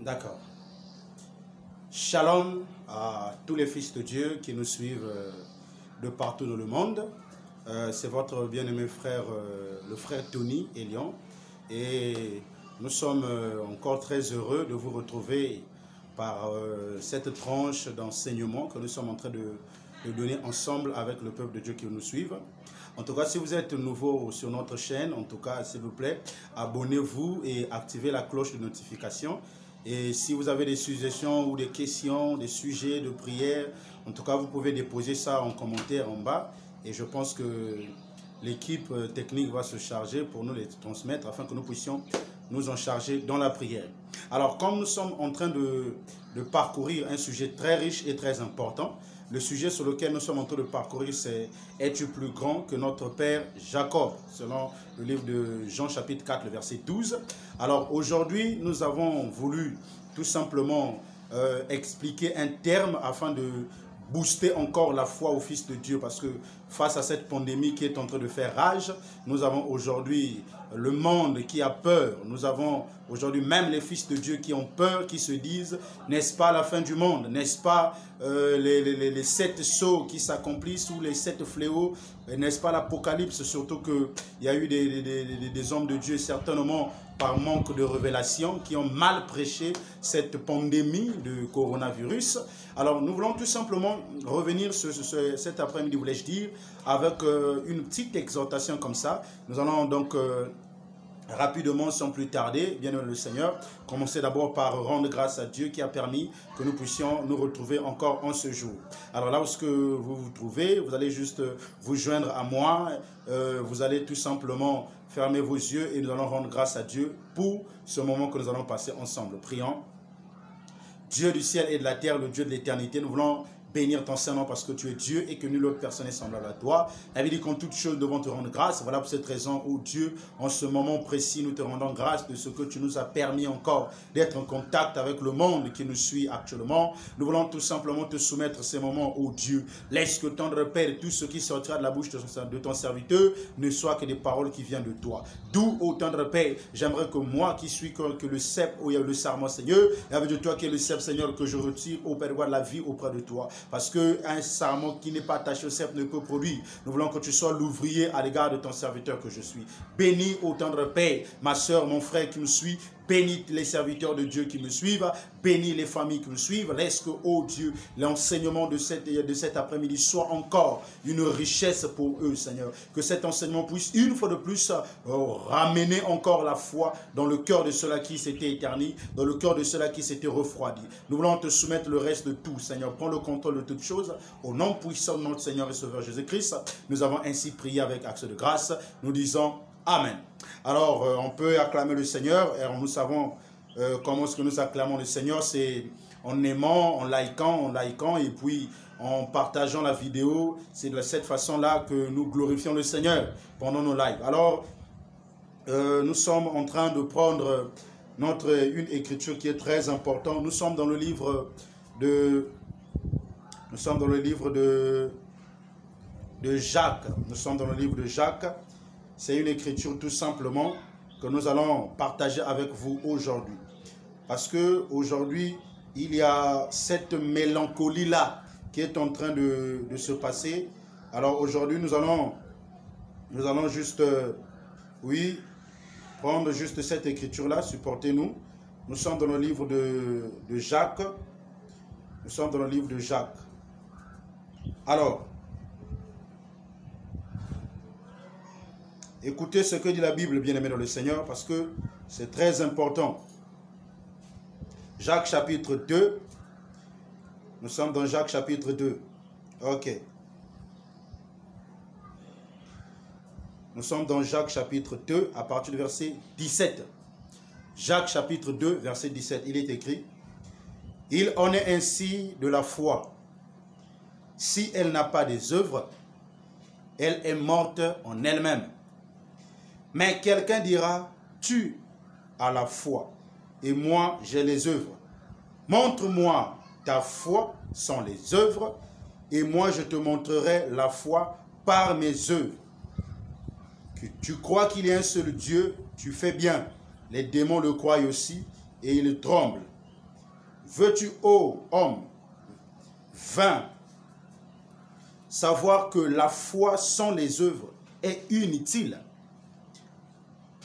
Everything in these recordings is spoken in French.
D'accord. Shalom à tous les fils de Dieu qui nous suivent de partout dans le monde. C'est votre bien-aimé frère, le frère Tony Elion. Et nous sommes encore très heureux de vous retrouver par cette tranche d'enseignement que nous sommes en train de donner ensemble avec le peuple de Dieu qui nous suit. En tout cas, si vous êtes nouveau sur notre chaîne, en tout cas, s'il vous plaît, abonnez-vous et activez la cloche de notification. Et si vous avez des suggestions ou des questions, des sujets de prière, en tout cas, vous pouvez déposer ça en commentaire en bas. Et je pense que l'équipe technique va se charger pour nous les transmettre afin que nous puissions nous en charger dans la prière. Alors, comme nous sommes en train de parcourir un sujet très riche et très important, le sujet sur lequel nous sommes en train de parcourir, c'est « Es-tu plus grand que notre père Jacob ?» selon le livre de Jean chapitre 4, le verset 12. Alors aujourd'hui, nous avons voulu tout simplement expliquer un terme afin de booster encore la foi au Fils de Dieu, parce que face à cette pandémie qui est en train de faire rage, nous avons aujourd'hui le monde qui a peur, nous avons aujourd'hui même les fils de Dieu qui ont peur, qui se disent, n'est-ce pas la fin du monde, n'est-ce pas les 7 sceaux qui s'accomplissent ou les 7 fléaux, n'est-ce pas l'apocalypse, surtout qu'il y a eu des hommes de Dieu certainement par manque de révélation qui ont mal prêché cette pandémie de coronavirus. Alors nous voulons tout simplement revenir cet après-midi, voulais-je dire, avec une petite exhortation comme ça. Nous allons donc rapidement, sans plus tarder, bien le Seigneur, commencer d'abord par rendre grâce à Dieu qui a permis que nous puissions nous retrouver encore en ce jour. Alors là où vous vous trouvez, vous allez juste vous joindre à moi, vous allez tout simplement fermer vos yeux et nous allons rendre grâce à Dieu pour ce moment que nous allons passer ensemble. Prions. Dieu du ciel et de la terre, le Dieu de l'éternité, nous voulons bénir ton Saint-Nom parce que tu es Dieu et que nulle autre personne n'est semblable à toi. La Bible dit qu'en toute chose devons te rendre grâce. Voilà pour cette raison, ô Dieu, en ce moment précis, nous te rendons grâce de ce que tu nous as permis encore d'être en contact avec le monde qui nous suit actuellement. Nous voulons tout simplement te soumettre ces moments, ô Dieu. Laisse que ton repère, tout ce qui sortira de la bouche de ton serviteur ne soit que des paroles qui viennent de toi. D'où, ô tendre Père, j'aimerais que moi qui suis que le cep, où il y a le sarment, Seigneur, et avec de toi qui est le cep, Seigneur, que je retire au Père de la vie auprès de toi. Parce qu'un sarment qui n'est pas attaché au cep ne peut produire. Nous voulons que tu sois l'ouvrier à l'égard de ton serviteur que je suis. Bénis, ô tendre Père, ma soeur, mon frère qui me suit. Bénis les serviteurs de Dieu qui me suivent. Bénis les familles qui me suivent. Laisse que, ô Dieu, l'enseignement de cet après-midi soit encore une richesse pour eux, Seigneur. Que cet enseignement puisse, une fois de plus, ramener encore la foi dans le cœur de ceux-là qui s'étaient éternis, dans le cœur de ceux-là qui s'étaient refroidis. Nous voulons te soumettre le reste de tout, Seigneur. Prends le contrôle de toutes choses. Au nom puissant de notre Seigneur et Sauveur Jésus-Christ, nous avons ainsi prié avec acte de grâce. Nous disons Amen. Alors, on peut acclamer le Seigneur. Et nous savons comment est-ce que nous acclamons le Seigneur. C'est en aimant, en likant, et puis en partageant la vidéo. C'est de cette façon-là que nous glorifions le Seigneur pendant nos lives. Alors, nous sommes en train de prendre une écriture qui est très importante. Nous sommes dans le livre de Jacques. Nous sommes dans le livre de Jacques. C'est une écriture tout simplement que nous allons partager avec vous aujourd'hui. Parce que aujourd'hui, il y a cette mélancolie-là qui est en train de se passer. Alors aujourd'hui, nous allons juste, prendre juste cette écriture-là, supportez-nous. Nous sommes dans le livre de Jacques. Nous sommes dans le livre de Jacques. Alors, écoutez ce que dit la Bible, bien-aimés dans le Seigneur, parce que c'est très important. Jacques chapitre 2. Nous sommes dans Jacques chapitre 2. Ok. Nous sommes dans Jacques chapitre 2 à partir du verset 17. Jacques chapitre 2, verset 17. Il est écrit: il en est ainsi de la foi. Si elle n'a pas des œuvres, elle est morte en elle-même. Mais quelqu'un dira, tu as la foi, et moi j'ai les œuvres. Montre-moi ta foi sans les œuvres, et moi je te montrerai la foi par mes œuvres. Que tu crois qu'il y a un seul Dieu, tu fais bien. Les démons le croient aussi, et ils tremblent. veux-tu, ô homme, vain, savoir que la foi sans les œuvres est inutile?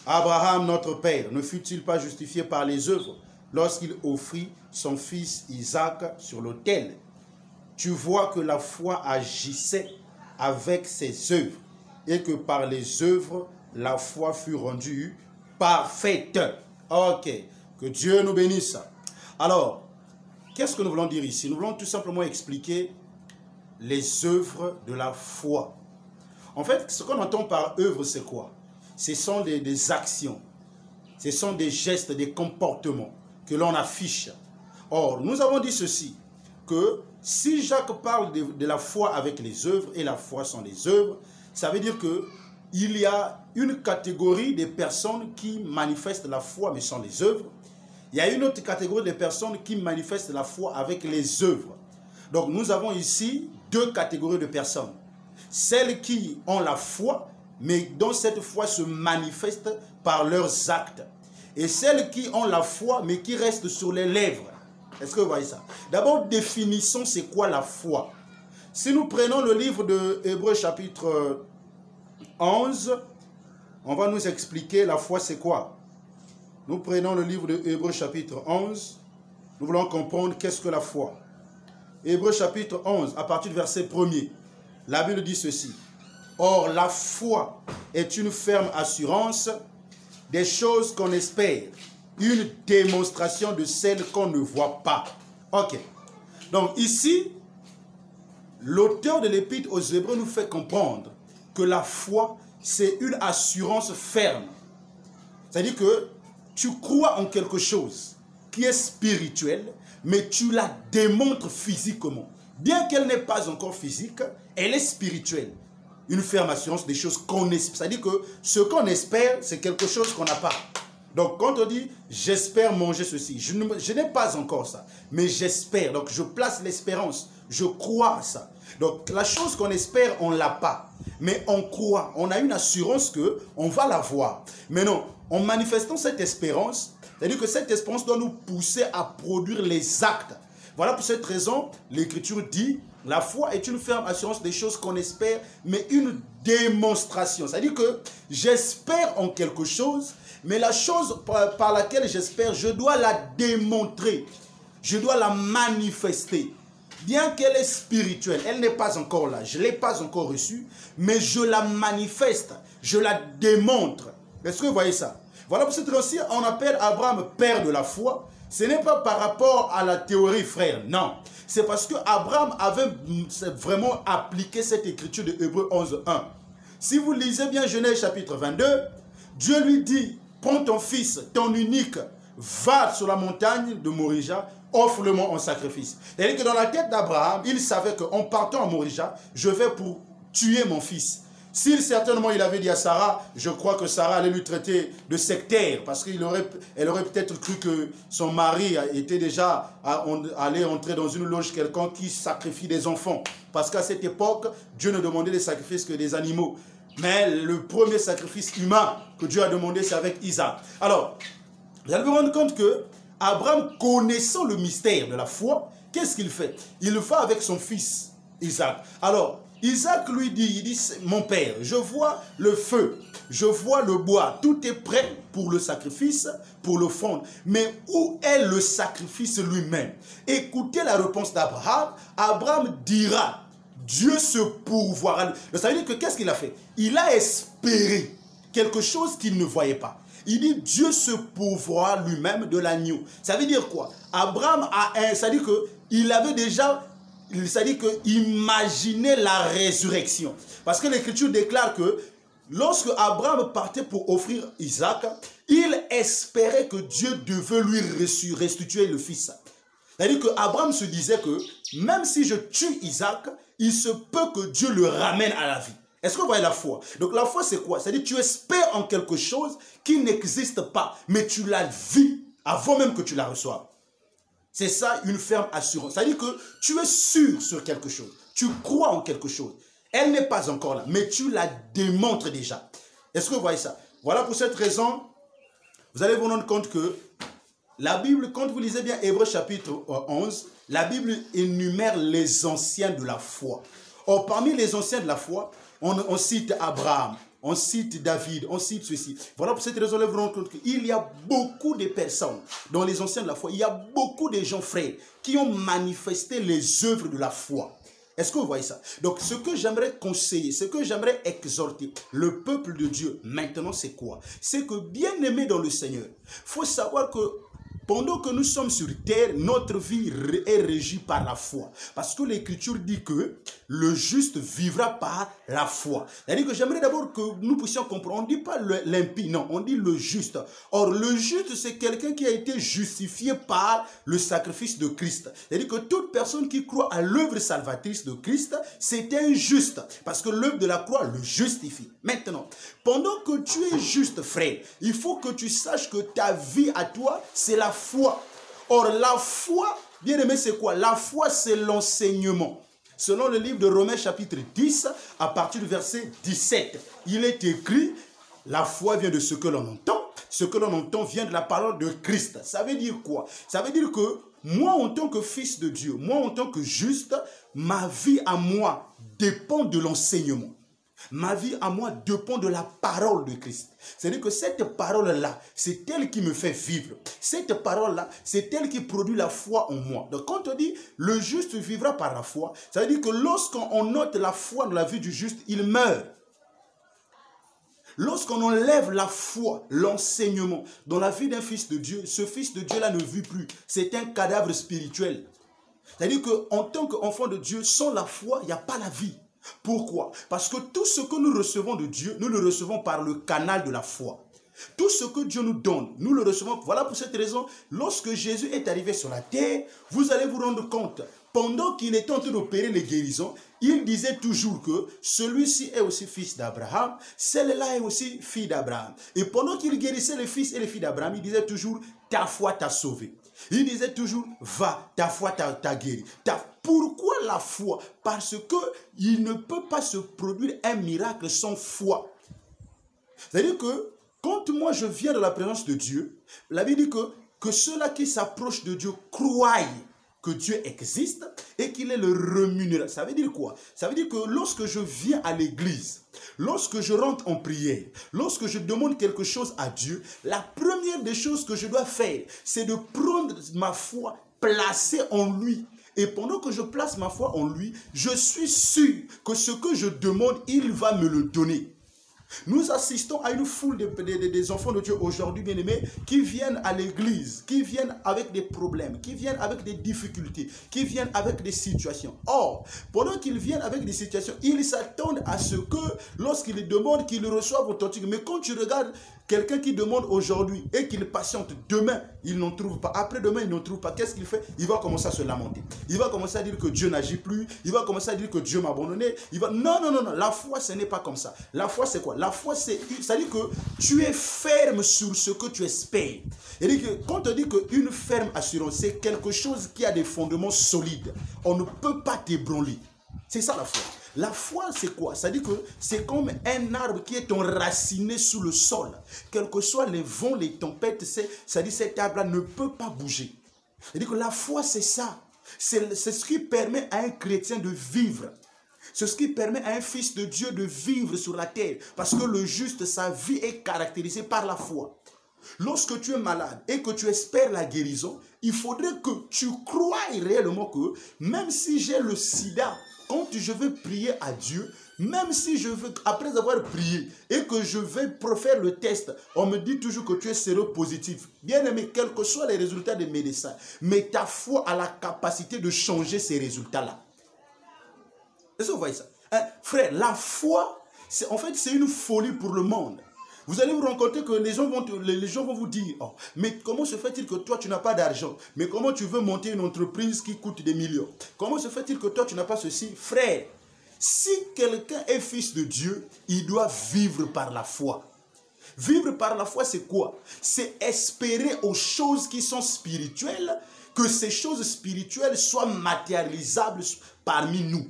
Abraham, notre père, ne fut-il pas justifié par les œuvres lorsqu'il offrit son fils Isaac sur l'autel? Tu vois que la foi agissait avec ses œuvres et que par les œuvres, la foi fut rendue parfaite. Ok, que Dieu nous bénisse. Alors, qu'est-ce que nous voulons dire ici? Nous voulons tout simplement expliquer les œuvres de la foi. En fait, ce qu'on entend par œuvre, c'est quoi? Ce sont des actions, ce sont des gestes, des comportements que l'on affiche. Or, nous avons dit ceci, que si Jacques parle de la foi avec les œuvres et la foi sans les œuvres, ça veut dire qu'il y a une catégorie de personnes qui manifestent la foi mais sans les œuvres. Il y a une autre catégorie de personnes qui manifestent la foi avec les œuvres. Donc nous avons ici deux catégories de personnes. Celles qui ont la foi, mais dont cette foi se manifeste par leurs actes. Et celles qui ont la foi, mais qui restent sur les lèvres. Est-ce que vous voyez ça? D'abord, définissons c'est quoi la foi. Si nous prenons le livre de Hébreux chapitre 11, on va nous expliquer la foi c'est quoi. Nous prenons le livre de Hébreux chapitre 11, nous voulons comprendre qu'est-ce que la foi. Hébreux chapitre 11, à partir du verset 1er, la Bible dit ceci. Or, la foi est une ferme assurance des choses qu'on espère, une démonstration de celles qu'on ne voit pas. Ok. Donc ici, l'auteur de l'épître aux Hébreux nous fait comprendre que la foi, c'est une assurance ferme. C'est-à-dire que tu crois en quelque chose qui est spirituel, mais tu la démontres physiquement. Bien qu'elle n'est pas encore physique, elle est spirituelle. Une ferme assurance des choses qu'on espère. C'est-à-dire que ce qu'on espère, c'est quelque chose qu'on n'a pas. Donc quand on dit « j'espère manger ceci », je n'ai pas encore ça, mais j'espère. Donc je place l'espérance, je crois à ça. Donc la chose qu'on espère, on ne l'a pas. Mais on croit, on a une assurance qu'on va l'avoir. Mais non, en manifestant cette espérance, c'est-à-dire que cette espérance doit nous pousser à produire les actes. Voilà pour cette raison, l'Écriture dit « la foi est une ferme assurance des choses qu'on espère, mais une démonstration ». C'est-à-dire que j'espère en quelque chose, mais la chose par laquelle j'espère, je dois la démontrer. Je dois la manifester. Bien qu'elle est spirituelle, elle n'est pas encore là, je ne l'ai pas encore reçue, mais je la manifeste, je la démontre. Est-ce que vous voyez ça? Voilà pour cette raison, on appelle Abraham père de la foi. Ce n'est pas par rapport à la théorie, frère, non. C'est parce que Abraham avait vraiment appliqué cette écriture de Hébreux 11:1. Si vous lisez bien Genèse chapitre 22, Dieu lui dit, prends ton fils, ton unique, va sur la montagne de Morija, offre-le-moi en sacrifice. C'est-à-dire que dans la tête d'Abraham, il savait qu'en partant à Morija, je vais pour tuer mon fils. S'il certainement il avait dit à Sarah, je crois que Sarah allait lui traiter de sectaire, parce qu'elle aurait peut-être cru que son mari était déjà allé entrer dans une loge quelconque qui sacrifie des enfants. Parce qu'à cette époque, Dieu ne demandait des sacrifices que des animaux. Mais le premier sacrifice humain que Dieu a demandé, c'est avec Isaac. Alors, vous allez vous rendre compte que Abraham, connaissant le mystère de la foi, qu'est-ce qu'il fait? Il le fait avec son fils Isaac. Alors, Isaac lui dit, il dit, mon père, je vois le feu, je vois le bois, tout est prêt pour le sacrifice, pour l'offrande. Mais où est le sacrifice lui-même? Écoutez la réponse d'Abraham. Abraham dira, Dieu se pourvoira. Ça veut dire que qu'est-ce qu'il a fait? Il a espéré quelque chose qu'il ne voyait pas. Il dit, Dieu se pourvoira lui-même de l'agneau. Ça veut dire quoi? Abraham ça veut dire qu'il avait déjà... C'est-à-dire qu'il imaginait la résurrection. Parce que l'Écriture déclare que lorsque Abraham partait pour offrir Isaac, il espérait que Dieu devait lui restituer le fils. C'est-à-dire qu'Abraham se disait que même si je tue Isaac, il se peut que Dieu le ramène à la vie. Est-ce que vous voyez la foi? Donc la foi c'est quoi? C'est-à-dire que tu espères en quelque chose qui n'existe pas, mais tu la vis avant même que tu la reçoives. C'est ça une ferme assurance. C'est-à-dire que tu es sûr sur quelque chose. Tu crois en quelque chose. Elle n'est pas encore là, mais tu la démontres déjà. Est-ce que vous voyez ça? Voilà pour cette raison, vous allez vous rendre compte que La Bible, quand vous lisez bien Hébreux chapitre 11, la Bible énumère les anciens de la foi. Or, parmi les anciens de la foi, on cite Abraham, on cite David, on cite ceci. Voilà pour cette raison, nous vous rendons compte qu'il y a beaucoup de personnes dans les anciens de la foi. Il y a beaucoup de gens, frères, qui ont manifesté les œuvres de la foi. Est-ce que vous voyez ça? Donc, ce que j'aimerais conseiller, ce que j'aimerais exhorter le peuple de Dieu maintenant, c'est quoi? C'est que, bien aimé dans le Seigneur, il faut savoir que pendant que nous sommes sur terre, notre vie est régie par la foi. Parce que l'Écriture dit que le juste vivra par la foi. C'est-à-dire que j'aimerais d'abord que nous puissions comprendre. On ne dit pas l'impie, non, on dit le juste. Or, le juste, c'est quelqu'un qui a été justifié par le sacrifice de Christ. C'est-à-dire que toute personne qui croit à l'œuvre salvatrice de Christ, c'est un juste. Parce que l'œuvre de la croix le justifie. Maintenant, pendant que tu es juste, frère, il faut que tu saches que ta vie à toi, c'est la foi. Or, la foi, bien aimé, c'est quoi? La foi, c'est l'enseignement. Selon le livre de Romains chapitre 10, à partir du verset 17, il est écrit, la foi vient de ce que l'on entend. Ce que l'on entend vient de la parole de Christ. Ça veut dire quoi? Ça veut dire que moi, en tant que fils de Dieu, moi, en tant que juste, ma vie à moi dépend de l'enseignement. Ma vie à moi dépend de la parole de Christ. C'est-à-dire que cette parole-là, c'est elle qui me fait vivre. Cette parole-là, c'est elle qui produit la foi en moi. Donc quand on dit le juste vivra par la foi, ça veut dire que lorsqu'on note la foi dans la vie du juste, il meurt. Lorsqu'on enlève la foi, l'enseignement dans la vie d'un fils de Dieu, ce fils de Dieu-là ne vit plus. C'est un cadavre spirituel. C'est-à-dire qu'en tant qu'enfant de Dieu, sans la foi, il n'y a pas la vie. Pourquoi? Parce que tout ce que nous recevons de Dieu, nous le recevons par le canal de la foi. Tout ce que Dieu nous donne, nous le recevons. Voilà pour cette raison, lorsque Jésus est arrivé sur la terre, vous allez vous rendre compte, pendant qu'il était en train d'opérer les guérisons, il disait toujours que celui-ci est aussi fils d'Abraham, celle-là est aussi fille d'Abraham. Et pendant qu'il guérissait les fils et les filles d'Abraham, il disait toujours, ta foi t'a sauvé. Il disait toujours, va, ta foi t'a guéri. Pourquoi la foi? Parce qu'il ne peut pas se produire un miracle sans foi. C'est-à-dire que quand moi je viens de la présence de Dieu, la Bible dit que ceux-là qui s'approchent de Dieu croient que Dieu existe et qu'il est le rémunérant. Ça veut dire quoi? Ça veut dire que lorsque je viens à l'église, lorsque je rentre en prière, lorsque je demande quelque chose à Dieu, la première des choses que je dois faire, c'est de prendre ma foi placée en lui. Et pendant que je place ma foi en lui, je suis sûr que ce que je demande, il va me le donner. Nous assistons à une foule des enfants de Dieu aujourd'hui, bien-aimés, qui viennent à l'église, qui viennent avec des problèmes, qui viennent avec des difficultés, qui viennent avec des situations. Or, pendant qu'ils viennent avec des situations, ils s'attendent à ce que, lorsqu'ils demandent, qu'ils reçoivent authentique. Mais quand tu regardes quelqu'un qui demande aujourd'hui et qu'il patiente, demain, il n'en trouve pas. Après-demain, il n'en trouve pas. Qu'est-ce qu'il fait? Il va commencer à se lamenter. Il va commencer à dire que Dieu n'agit plus. Il va commencer à dire que Dieu m'a abandonné. Non. La foi, ce n'est pas comme ça. La foi, c'est quoi? La foi, c'est-à-dire que tu es ferme sur ce que tu espères. Et quand on dit qu'une ferme assurance, c'est quelque chose qui a des fondements solides. On ne peut pas t'ébranler. C'est ça la foi. La foi, c'est quoi? C'est-à-dire que c'est comme un arbre qui est enraciné sous le sol. Quels que soient les vents, les tempêtes, c'est-à-dire cet arbre-là ne peut pas bouger. C'est-à-dire que la foi, c'est ça. C'est ce qui permet à un chrétien de vivre. C'est ce qui permet à un fils de Dieu de vivre sur la terre. Parce que le juste, sa vie est caractérisée par la foi. Lorsque tu es malade et que tu espères la guérison, il faudrait que tu croies réellement que même si j'ai le sida, quand je veux prier à Dieu, même si je veux, après avoir prié et que je vais faire le test, on me dit toujours que tu es séropositif. Bien aimé, quels que soient les résultats des médecins, mais ta foi a la capacité de changer ces résultats-là. Est-ce que vous voyez ça? Frère, la foi, en fait, c'est une folie pour le monde. Vous allez vous rencontrer que les gens vont vous dire, oh, mais comment se fait-il que toi tu n'as pas d'argent? Mais comment tu veux monter une entreprise qui coûte des millions? Comment se fait-il que toi tu n'as pas ceci? Frère, si quelqu'un est fils de Dieu, il doit vivre par la foi. Vivre par la foi, c'est quoi? C'est espérer aux choses qui sont spirituelles, que ces choses spirituelles soient matérialisables parmi nous.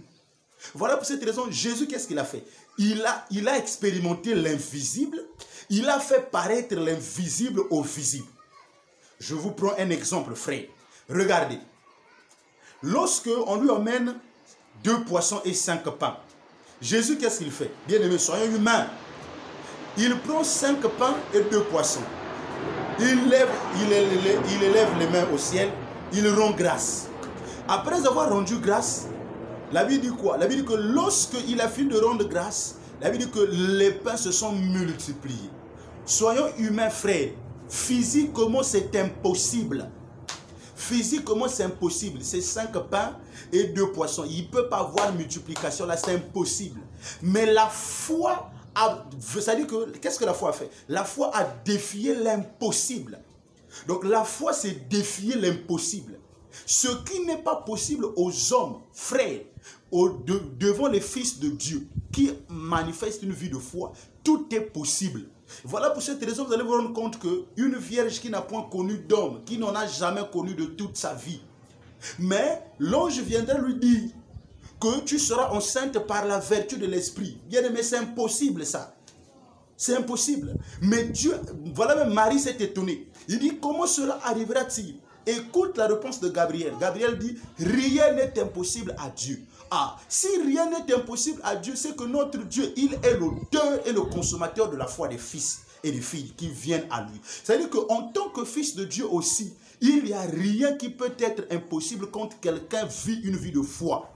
Voilà pour cette raison, Jésus, qu'est-ce qu'il a fait? Il a expérimenté l'invisible, il a fait paraître l'invisible au visible. Je vous prends un exemple, frère. Regardez. Lorsque on lui emmène 2 poissons et 5 pains, Jésus, qu'est-ce qu'il fait? Bien aimé, soyons humains. Il prend 5 pains et 2 poissons. Il élève les mains au ciel. Il rend grâce. Après avoir rendu grâce, la Bible dit quoi? La Bible dit que lorsqu'il a fini de rendre grâce, la Bible dit que les pains se sont multipliés. Soyons humains, frères. Physiquement, c'est impossible. Physiquement, c'est impossible. C'est 5 pains et 2 poissons. Il ne peut pas avoir multiplication là, c'est impossible. Mais la foi ça dit que, qu'est-ce que la foi a fait? La foi a défié l'impossible. Donc la foi, c'est défier l'impossible. Ce qui n'est pas possible aux hommes, frères, devant les fils de Dieu, qui manifestent une vie de foi, tout est possible. Voilà pour cette raison, vous allez vous rendre compte qu'une vierge qui n'a point connu d'homme, qui n'en a jamais connu de toute sa vie, mais l'ange viendra lui dire que tu seras enceinte par la vertu de l'esprit. Bien aimé, c'est impossible ça. C'est impossible. Mais Dieu, voilà même Marie s'est étonnée. Il dit, comment cela arrivera-t-il? Écoute la réponse de Gabriel. Gabriel dit, rien n'est impossible à Dieu. Ah, si rien n'est impossible à Dieu, c'est que notre Dieu, il est l'auteur et le consommateur de la foi des fils et des filles qui viennent à lui. C'est-à-dire qu'en tant que fils de Dieu aussi, il n'y a rien qui peut être impossible quand quelqu'un vit une vie de foi.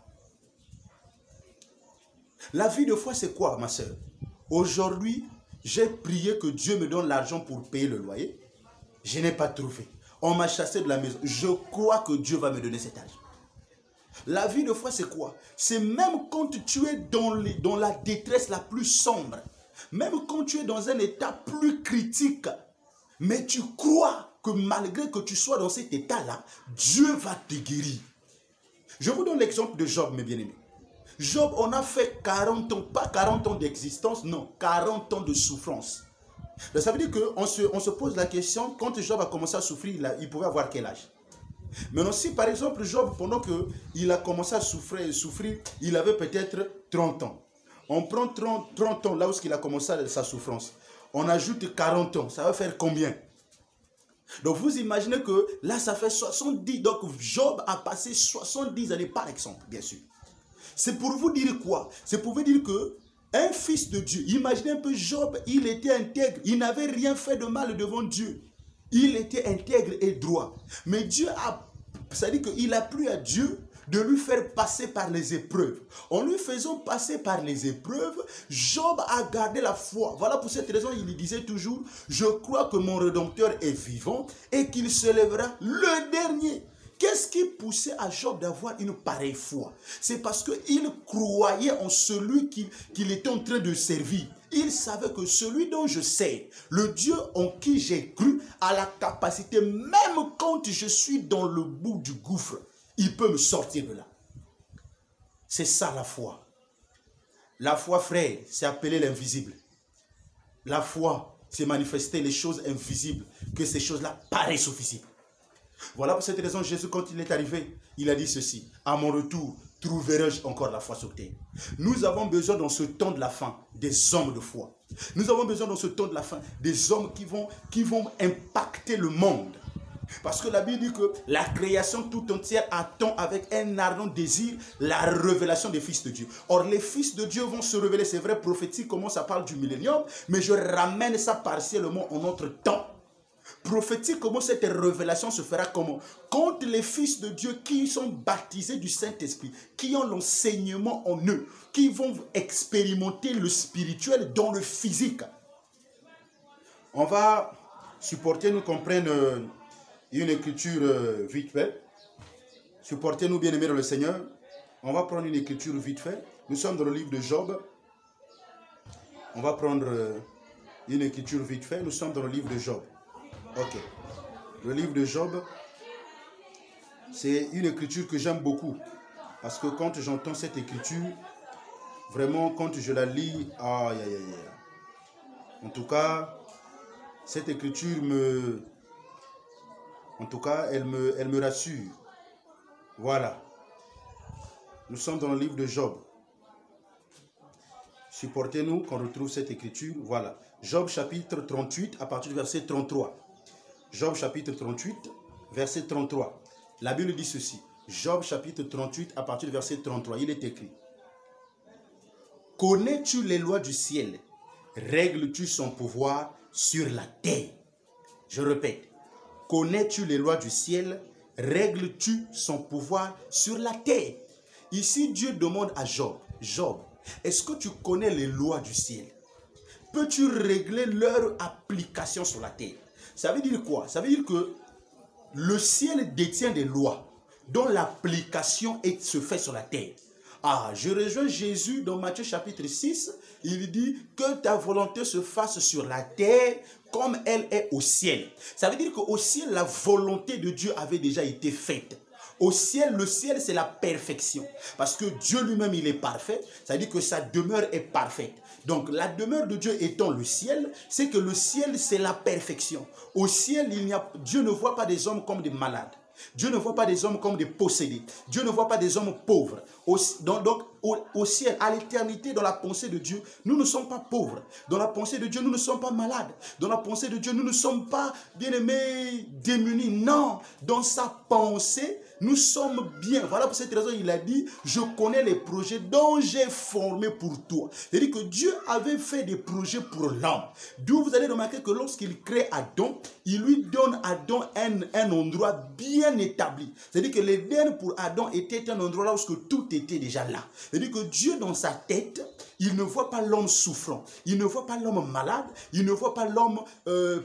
La vie de foi, c'est quoi, ma soeur? Aujourd'hui, j'ai prié que Dieu me donne l'argent pour payer le loyer. Je n'ai pas trouvé. On m'a chassé de la maison. Je crois que Dieu va me donner cet argent. La vie de foi, c'est quoi? C'est même quand tu es dans la détresse la plus sombre, même quand tu es dans un état plus critique, mais tu crois que malgré que tu sois dans cet état-là, Dieu va te guérir. Je vous donne l'exemple de Job, mes bien-aimés. Job, on a fait 40 ans, pas 40 ans d'existence, non, 40 ans de souffrance. Donc, ça veut dire qu'on se pose la question, quand Job a commencé à souffrir, il pouvait avoir quel âge? Maintenant, si par exemple Job, pendant qu'il a commencé à souffrir, il avait peut-être 30 ans. On prend 30 ans là où il a commencé sa souffrance. On ajoute 40 ans, ça va faire combien? Donc vous imaginez que là ça fait 70, donc Job a passé 70 années par exemple, bien sûr. C'est pour vous dire quoi? C'est pour vous dire que un fils de Dieu, imaginez un peu Job, il était intègre, il n'avait rien fait de mal devant Dieu. Il était intègre et droit. Mais Dieu ça dit qu'il a plu à Dieu de lui faire passer par les épreuves. En lui faisant passer par les épreuves, Job a gardé la foi. Voilà pour cette raison, il disait toujours, je crois que mon Rédempteur est vivant et qu'il se lèvera le dernier. Qu'est-ce qui poussait à Job d'avoir une pareille foi? C'est parce qu'il croyait en celui qu'il était en train de servir. Il savait que celui dont je sais, le Dieu en qui j'ai cru, a la capacité, même quand je suis dans le bout du gouffre, il peut me sortir de là. C'est ça la foi. La foi, frère, c'est appeler l'invisible. La foi, c'est manifester les choses invisibles, que ces choses-là paraissent visibles. Voilà pour cette raison, Jésus, quand il est arrivé, il a dit ceci: à mon retour, trouverai-je encore la foi sur terre? Nous avons besoin dans ce temps de la fin des hommes de foi. Nous avons besoin dans ce temps de la fin des hommes qui vont impacter le monde. Parce que la Bible dit que la création tout entière attend avec un ardent désir la révélation des fils de Dieu. Or, les fils de Dieu vont se révéler, c'est vrai, prophétique, comment ça parle du millénium, mais je ramène ça partiellement en notre temps. Prophétique, comment cette révélation se fera? Comment? Quand les fils de Dieu qui sont baptisés du Saint-Esprit, qui ont l'enseignement en eux, qui vont expérimenter le spirituel dans le physique. On va supporter, nous qu'on prenne une écriture vite fait. Supportez-nous, bien-aimés dans le Seigneur. On va prendre une écriture vite fait. Nous sommes dans le livre de Job. On va prendre une écriture vite fait. Nous sommes dans le livre de Job. Ok. Le livre de Job, c'est une écriture que j'aime beaucoup. Parce que quand j'entends cette écriture, vraiment, quand je la lis, aïe, aïe, aïe. En tout cas, cette écriture elle me rassure. Voilà. Nous sommes dans le livre de Job. Supportez-nous qu'on retrouve cette écriture. Voilà. Job chapitre 38 à partir du verset 33. Job chapitre 38, verset 33. La Bible dit ceci. Job chapitre 38, à partir du verset 33, il est écrit. Connais-tu les lois du ciel? Règles-tu son pouvoir sur la terre? Je répète. Connais-tu les lois du ciel? Règles-tu son pouvoir sur la terre? Ici, Dieu demande à Job. Job, est-ce que tu connais les lois du ciel? Peux-tu régler leur application sur la terre? Ça veut dire quoi? Ça veut dire que le ciel détient des lois dont l'application se fait sur la terre. Ah, je rejoins Jésus dans Matthieu chapitre 6. Il dit que ta volonté se fasse sur la terre comme elle est au ciel. Ça veut dire qu'au ciel, la volonté de Dieu avait déjà été faite. Au ciel, le ciel, c'est la perfection. Parce que Dieu lui-même, il est parfait. Ça veut dire que sa demeure est parfaite. Donc, la demeure de Dieu étant le ciel, c'est que le ciel, c'est la perfection. Au ciel, Dieu ne voit pas des hommes comme des malades. Dieu ne voit pas des hommes comme des possédés. Dieu ne voit pas des hommes pauvres. Donc, au ciel, à l'éternité, dans la pensée de Dieu, nous ne sommes pas pauvres. Dans la pensée de Dieu, nous ne sommes pas malades. Dans la pensée de Dieu, nous ne sommes pas, bien-aimés, démunis. Non, dans sa pensée, nous sommes bien. Voilà pour cette raison, il a dit, je connais les projets dont j'ai formé pour toi. C'est-à-dire que Dieu avait fait des projets pour l'homme. D'où vous allez remarquer que lorsqu'il crée Adam, il lui donne à Adam un endroit bien établi. C'est-à-dire que l'Éden pour Adam était un endroit là où tout était déjà là. C'est-à-dire que Dieu dans sa tête, il ne voit pas l'homme souffrant. Il ne voit pas l'homme malade. Il ne voit pas l'homme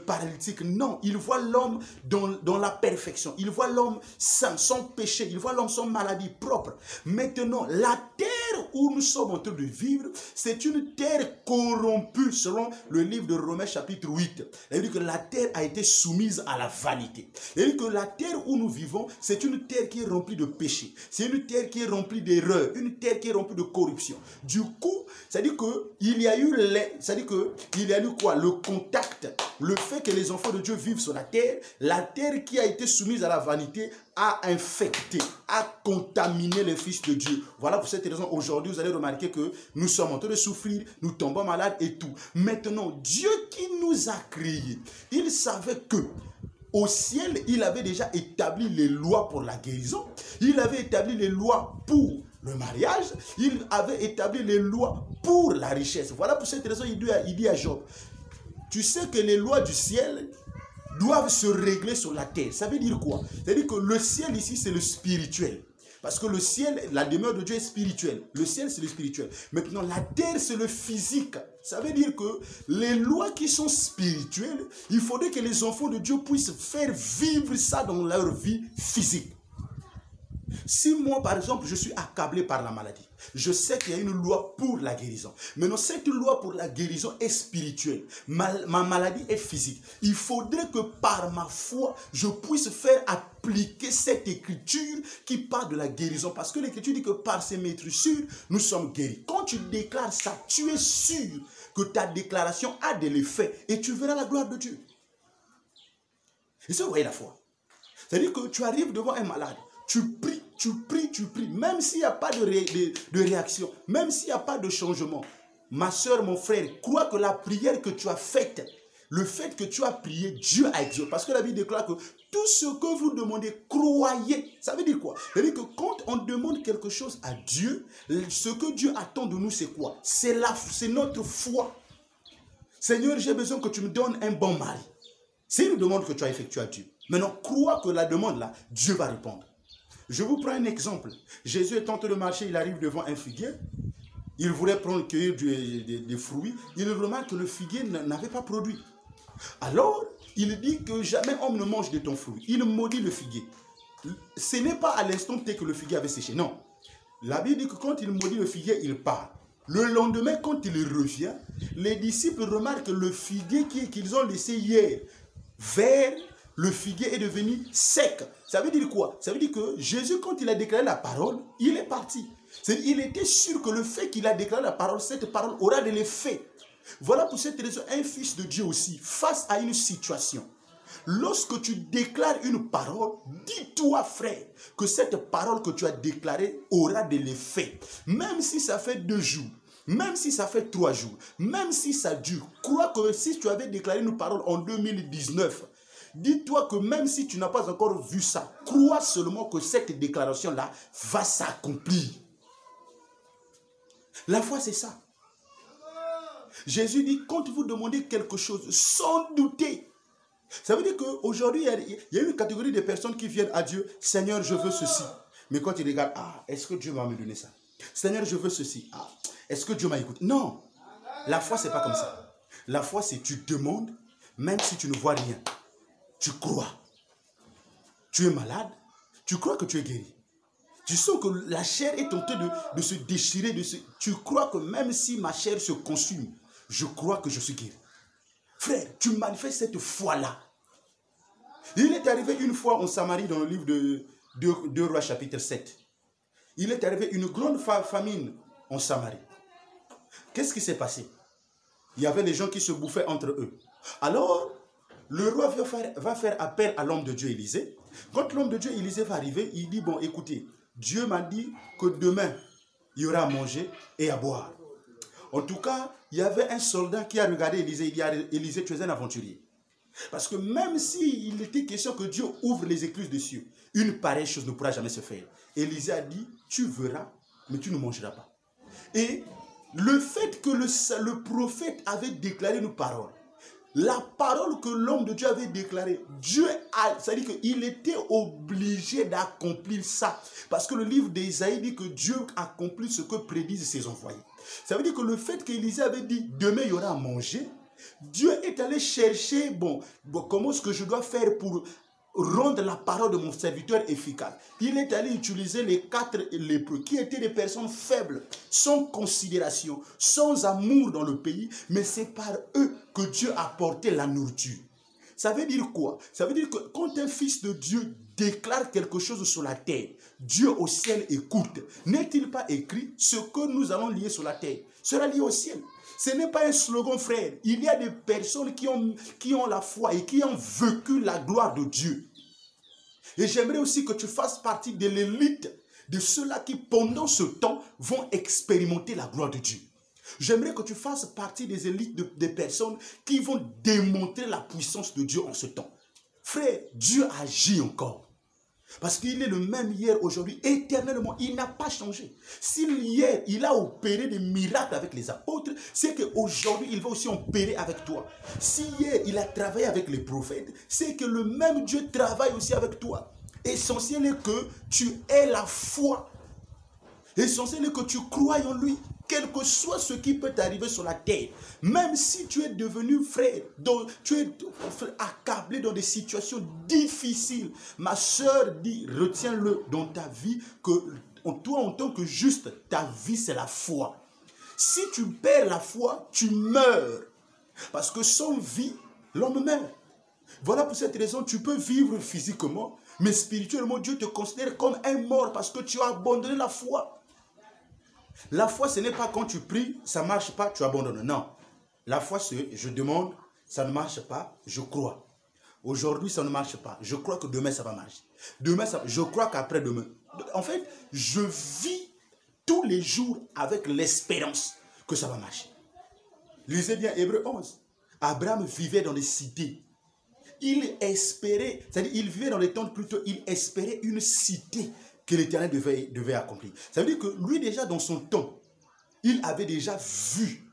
paralytique. Non, il voit l'homme dans la perfection. Il voit l'homme sain, sans péché. Il voit l'homme sans maladie propre. Maintenant, la terre où nous sommes en train de vivre, c'est une terre corrompue selon le livre de Romains chapitre 8. C'est-à-dire que la terre a été soumise à la vanité. C'est-à-dire que la terre où nous vivons, c'est une terre qui est remplie de péché. C'est une terre qui est remplie d'erreurs. Une terre qui est remplie de corruption. Du coup, c'est-à-dire qu'il y a eu quoi? Le contact, le fait que les enfants de Dieu vivent sur la terre qui a été soumise à la vanité a infecté, a contaminé les fils de Dieu. Voilà pour cette raison, aujourd'hui, vous allez remarquer que nous sommes en train de souffrir, nous tombons malades et tout. Maintenant, Dieu qui nous a créés, il savait que au ciel, il avait déjà établi les lois pour la guérison, il avait établi les lois pour le mariage, il avait établi les lois pour la richesse. Voilà pour cette raison, il dit à Job, tu sais que les lois du ciel doivent se régler sur la terre. Ça veut dire quoi? C'est-à-dire que le ciel ici, c'est le spirituel. Parce que le ciel, la demeure de Dieu est spirituelle. Le ciel, c'est le spirituel. Maintenant, la terre, c'est le physique. Ça veut dire que les lois qui sont spirituelles, il faudrait que les enfants de Dieu puissent faire vivre ça dans leur vie physique. Si moi, par exemple, je suis accablé par la maladie, je sais qu'il y a une loi pour la guérison. Maintenant, cette loi pour la guérison est spirituelle. Ma maladie est physique. Il faudrait que par ma foi, je puisse faire appliquer cette écriture qui parle de la guérison. Parce que l'écriture dit que par ces maîtrissures, nous sommes guéris. Quand tu déclares ça, tu es sûr que ta déclaration a de l'effet et tu verras la gloire de Dieu. Et ça, vous voyez la foi. C'est-à-dire que tu arrives devant un malade. Tu pries, tu pries, tu pries. Même s'il n'y a pas de réaction, même s'il n'y a pas de changement. Ma soeur, mon frère, crois que la prière que tu as faite, le fait que tu as prié, Dieu a exaucé. Parce que la Bible déclare que tout ce que vous demandez, croyez. Ça veut dire quoi? Ça veut dire que quand on demande quelque chose à Dieu, ce que Dieu attend de nous, c'est quoi? C'est notre foi. Seigneur, j'ai besoin que tu me donnes un bon mari. C'est une demande que tu as effectuée à Dieu. Maintenant, crois que la demande là, Dieu va répondre. Je vous prends un exemple. Jésus est en train de marcher, il arrive devant un figuier. Il voulait cueillir des fruits. Il remarque que le figuier n'avait pas produit. Alors, il dit que jamais homme ne mange de ton fruit. Il maudit le figuier. Ce n'est pas à l'instant T que le figuier avait séché. Non. La Bible dit que quand il maudit le figuier, il part. Le lendemain, quand il revient, les disciples remarquent que le figuier qu'ils ont laissé hier vert, le figuier est devenu sec. Ça veut dire quoi? Ça veut dire que Jésus, quand il a déclaré la parole, il est parti. Il était sûr que le fait qu'il a déclaré la parole, cette parole aura de l'effet. Voilà pour cette raison, un fils de Dieu aussi, face à une situation, lorsque tu déclares une parole, dis-toi, frère, que cette parole que tu as déclarée aura de l'effet. Même si ça fait 2 jours, même si ça fait 3 jours, même si ça dure, crois que si tu avais déclaré une parole en 2019, dis-toi que même si tu n'as pas encore vu ça, crois seulement que cette déclaration-là va s'accomplir. La foi, c'est ça. Jésus dit, quand vous demandez quelque chose, sans douter. Ça veut dire qu'aujourd'hui, il y a une catégorie de personnes qui viennent à Dieu, Seigneur, je veux ceci. Mais quand ils regardent, ah, est-ce que Dieu va me donner ça? Seigneur, je veux ceci. Ah, est-ce que Dieu m'a écouté? Non. La foi, ce n'est pas comme ça. La foi, c'est tu demandes, même si tu ne vois rien. Tu crois. Tu es malade, tu crois que tu es guéri. Tu sens que la chair est en train de se déchirer. Tu crois que même si ma chair se consume, je crois que je suis guéri. Frère, tu manifestes cette foi-là. Il est arrivé une fois en Samarie dans le livre de 2 Rois chapitre 7. Il est arrivé une grande famine en Samarie. Qu'est-ce qui s'est passé? Il y avait des gens qui se bouffaient entre eux. Alors, le roi va faire appel à l'homme de Dieu Élisée. Quand l'homme de Dieu Élisée va arriver, il dit, bon, écoutez, Dieu m'a dit que demain, il y aura à manger et à boire. En tout cas, il y avait un soldat qui a regardé Élisée. Il dit, Élisée, tu es un aventurier. Parce que même s'il était question que Dieu ouvre les écluses des cieux, une pareille chose ne pourra jamais se faire. Élisée a dit, tu verras, mais tu ne mangeras pas. Et le fait que le prophète avait déclaré une parole, la parole que l'homme de Dieu avait déclarée, c'est-à-dire qu'il était obligé d'accomplir ça. Parce que le livre d'Ésaïe dit que Dieu accomplit ce que prédisent ses envoyés. Ça veut dire que le fait qu'Élisée avait dit, demain il y aura à manger, Dieu est allé chercher, comment est-ce que je dois faire pour rendre la parole de mon serviteur efficace. Il est allé utiliser les 4 lépreux, qui étaient des personnes faibles, sans considération, sans amour dans le pays, mais c'est par eux que Dieu a porté la nourriture. Ça veut dire quoi? Ça veut dire que quand un fils de Dieu déclare quelque chose sur la terre, Dieu au ciel écoute. N'est-il pas écrit, ce que nous allons lier sur la terre sera lié au ciel? Ce n'est pas un slogan, frère. Il y a des personnes qui ont la foi et qui ont vécu la gloire de Dieu. Et j'aimerais aussi que tu fasses partie de l'élite de ceux-là qui, pendant ce temps, vont expérimenter la gloire de Dieu. J'aimerais que tu fasses partie des élites des personnes qui vont démontrer la puissance de Dieu en ce temps. Frère, Dieu agit encore. Parce qu'il est le même hier, aujourd'hui, éternellement. Il n'a pas changé. Si hier, il a opéré des miracles avec les apôtres, c'est qu'aujourd'hui, il va aussi opérer avec toi. Si hier, il a travaillé avec les prophètes, c'est que le même Dieu travaille aussi avec toi. Essentiel est que tu aies la foi. Essentiel est que tu crois en lui. Quel que soit ce qui peut t'arriver sur la terre, même si tu es devenu frère, tu es accablé dans des situations difficiles, ma soeur dit, retiens-le dans ta vie, que toi en tant que juste, ta vie c'est la foi. Si tu perds la foi, tu meurs. Parce que sans vie, l'homme meurt. Voilà pour cette raison, tu peux vivre physiquement, mais spirituellement, Dieu te considère comme un mort parce que tu as abandonné la foi. La foi, ce n'est pas quand tu pries, ça ne marche pas, tu abandonnes. Non. La foi, c'est je demande, ça ne marche pas, je crois. Aujourd'hui, ça ne marche pas. Je crois que demain, ça va marcher. Demain, je crois qu'après-demain. En fait, je vis tous les jours avec l'espérance que ça va marcher. Lisez bien Hébreux 11. Abraham vivait dans des cités. Il espérait, c'est-à-dire il vivait dans les temps plutôt, il espérait une cité que l'Éternel devait accomplir. Ça veut dire que lui déjà dans son temps, il avait déjà vu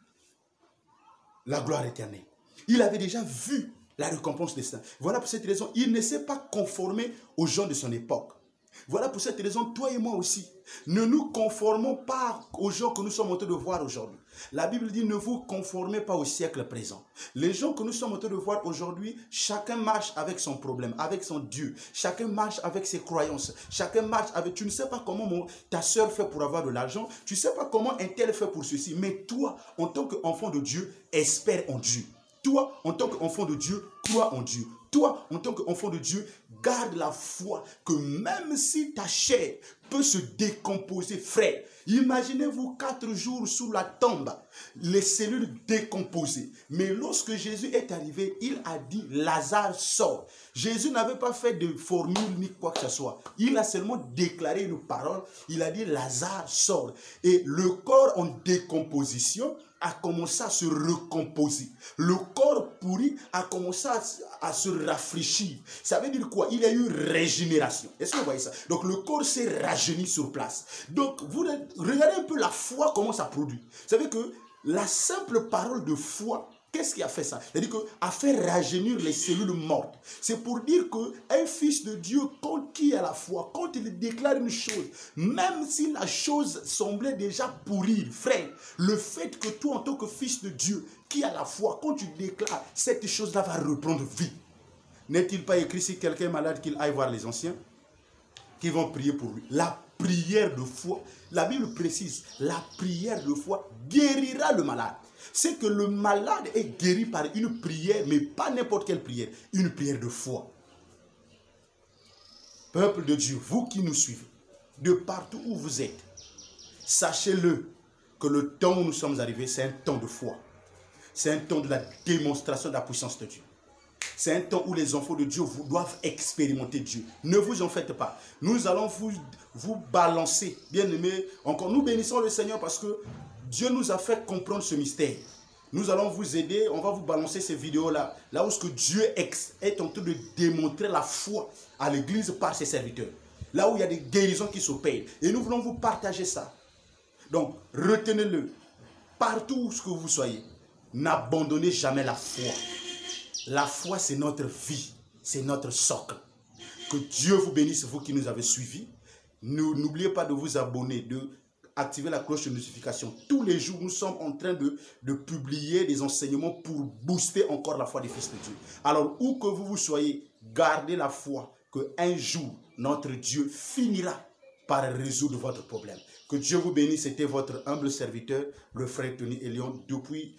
la gloire éternelle. Il avait déjà vu la récompense des saints. Voilà pour cette raison, il ne s'est pas conformé aux gens de son époque. Voilà pour cette raison, toi et moi aussi, ne nous conformons pas aux gens que nous sommes en train de voir aujourd'hui. La Bible dit, ne vous conformez pas au siècle présent. Les gens que nous sommes en train de voir aujourd'hui, chacun marche avec son problème, avec son Dieu. Chacun marche avec ses croyances. Chacun marche avec... Tu ne sais pas comment ta soeur fait pour avoir de l'argent. Tu ne sais pas comment un tel fait pour ceci. Mais toi, en tant qu'enfant de Dieu, espère en Dieu. Toi, en tant qu'enfant de Dieu, crois en Dieu. Toi, en tant qu'enfant de Dieu, garde la foi que même si ta chair peut se décomposer, frère, imaginez-vous 4 jours sous la tombe, les cellules décomposées. Mais lorsque Jésus est arrivé, il a dit, Lazare sort. Jésus n'avait pas fait de formule ni quoi que ce soit. Il a seulement déclaré une parole. Il a dit, Lazare sort. Et le corps en décomposition a commencé à se recomposer. Le corps pourri a commencé à se rafraîchir. Ça veut dire quoi? Il y a eu régénération. Est-ce que vous voyez ça? Donc le corps s'est rajeuni sur place. Donc vous regardez un peu la foi, comment ça produit. Vous savez que la simple parole de foi, qu'est-ce qui a fait ça? C'est-à-dire qu'a fait rajeunir les cellules mortes. C'est pour dire qu'un fils de Dieu, qui a la foi, quand il déclare une chose, même si la chose semblait déjà pourrir, frère, le fait que toi, en tant que fils de Dieu, qui a la foi, quand tu déclares, cette chose-là va reprendre vie. N'est-il pas écrit si quelqu'un est malade qu'il aille voir les anciens qui vont prier pour lui? La prière de foi, la Bible précise, la prière de foi guérira le malade. C'est que le malade est guéri par une prière, mais pas n'importe quelle prière, une prière de foi. Peuple de Dieu, vous qui nous suivez, de partout où vous êtes, sachez-le que le temps où nous sommes arrivés, c'est un temps de foi. C'est un temps de la démonstration de la puissance de Dieu. C'est un temps où les enfants de Dieu doivent expérimenter Dieu. Ne vous en faites pas. Nous allons vous balancer. Bien-aimés, encore nous bénissons le Seigneur parce que Dieu nous a fait comprendre ce mystère. Nous allons vous aider. On va vous balancer ces vidéos-là. Là où ce que Dieu est en train de démontrer la foi à l'église par ses serviteurs. Là où il y a des guérisons qui s'opèrent. Et nous voulons vous partager ça. Donc, retenez-le. Partout où vous soyez, n'abandonnez jamais la foi. La foi, c'est notre vie, c'est notre socle. Que Dieu vous bénisse, vous qui nous avez suivis. N'oubliez pas de vous abonner, d'activer la cloche de notification. Tous les jours, nous sommes en train de publier des enseignements pour booster encore la foi des fils de Dieu. Alors, où que vous soyez, gardez la foi qu'un jour, notre Dieu finira par résoudre votre problème. Que Dieu vous bénisse, c'était votre humble serviteur, le frère Tony Elion, depuis